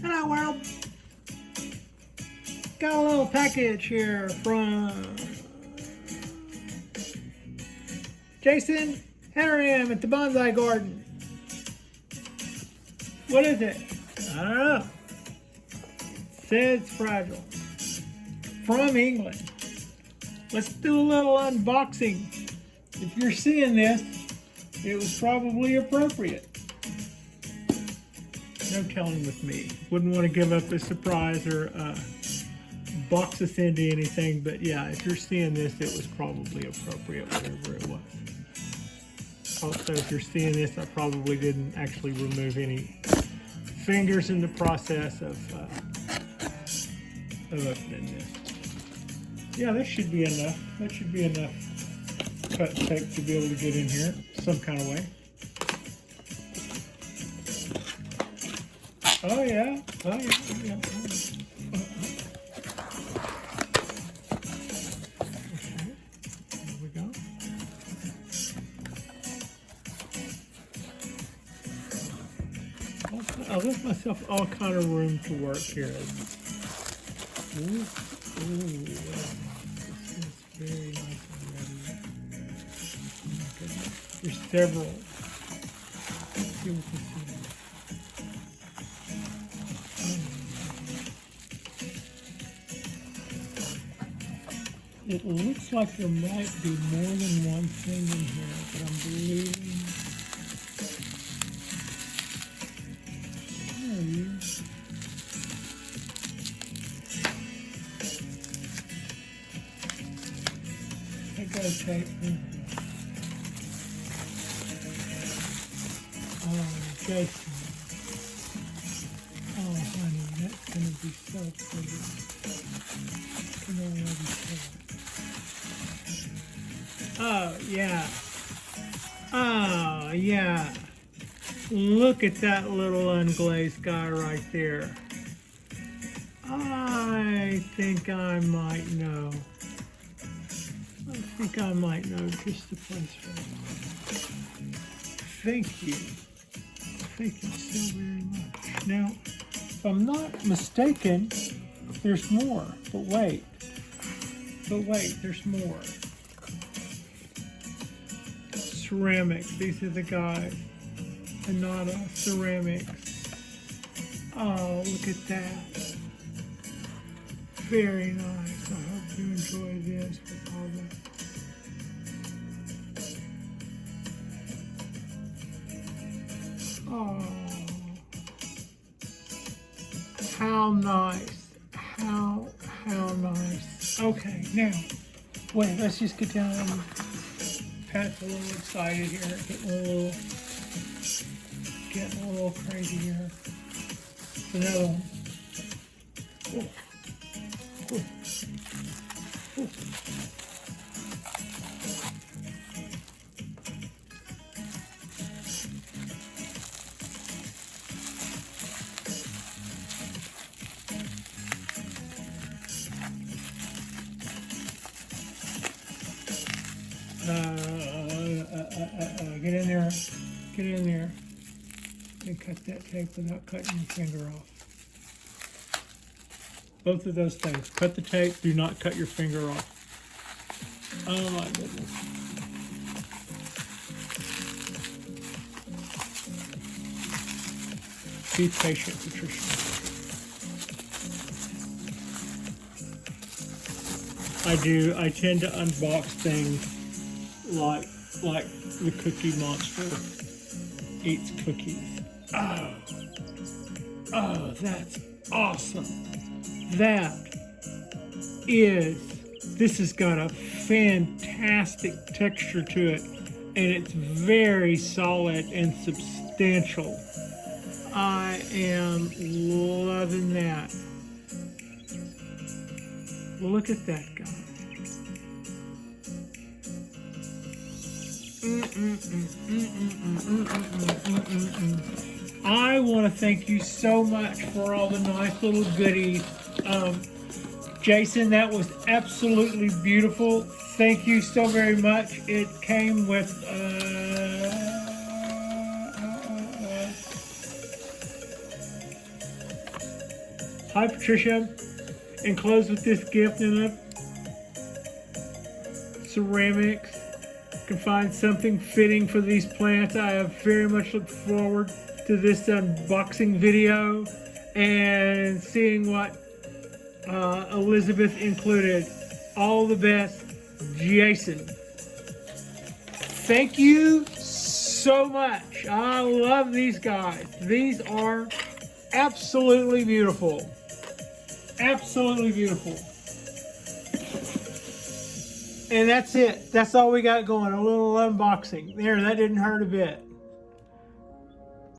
Hello world. Got a little package here from Jason Hanrahan at the Bonsai Garden. What is it? I don't know. It says fragile. From England. Let's do a little unboxing. If you're seeing this, it was probably appropriate. No telling with me. Wouldn't want to give up a surprise or box us into anything, but yeah, if you're seeing this, it was probably appropriate, whatever it was. Also, if you're seeing this, I probably didn't actually remove any fingers in the process of opening this. Yeah, this should be enough. That should be enough cut tape to be able to get in here some kind of way. Oh yeah, oh yeah, yeah. Okay, there we go. I'll give myself all kind of room to work here. Ooh, this is very nice and ready. Oh my goodness. There's several. Let's see what this is. It looks like there might be more than one thing in here, but I'm believing. There you. I got tape. Oh, Jason. Oh, honey, that's gonna be so pretty. I can already tell. Oh, yeah. Oh, yeah. Look at that little unglazed guy right there. I think I might know. I think I might know just the place for it. Thank you. Thank you so very much. Now, if I'm not mistaken, there's more. But wait. There's more. Ceramics. These are the guys. Hanrahan ceramics. Oh, look at that. Very nice. I hope you enjoy this with all the. Oh, how nice. How nice. Okay, now, wait, let's just get down and Pat's a little excited here, getting a little crazy here. Another one. Ooh. Ooh. Ooh. Get in there, and cut that tape without cutting your finger off. Both of those things. Cut the tape, do not cut your finger off. Oh my goodness. Be patient, Patricia. I tend to unbox things like the Cookie Monster eats cookies. Oh, that's awesome. This has got a fantastic texture to it, and it's very solid and substantial. I am loving that. Look at that guy. I want to thank you so much for all the nice little goodies. Jason, that was absolutely beautiful. Thank you so very much. It came with Hi, Patricia. Enclosed with this gift in it. Ceramics. Can find something fitting for these plants. I have very much looked forward to this unboxing video and seeing what Elizabeth included. All the best, Jason. Thank you so much. I love these guys. These are absolutely beautiful. Absolutely beautiful. And that's it. That's all we got going. A little unboxing. There, that didn't hurt a bit.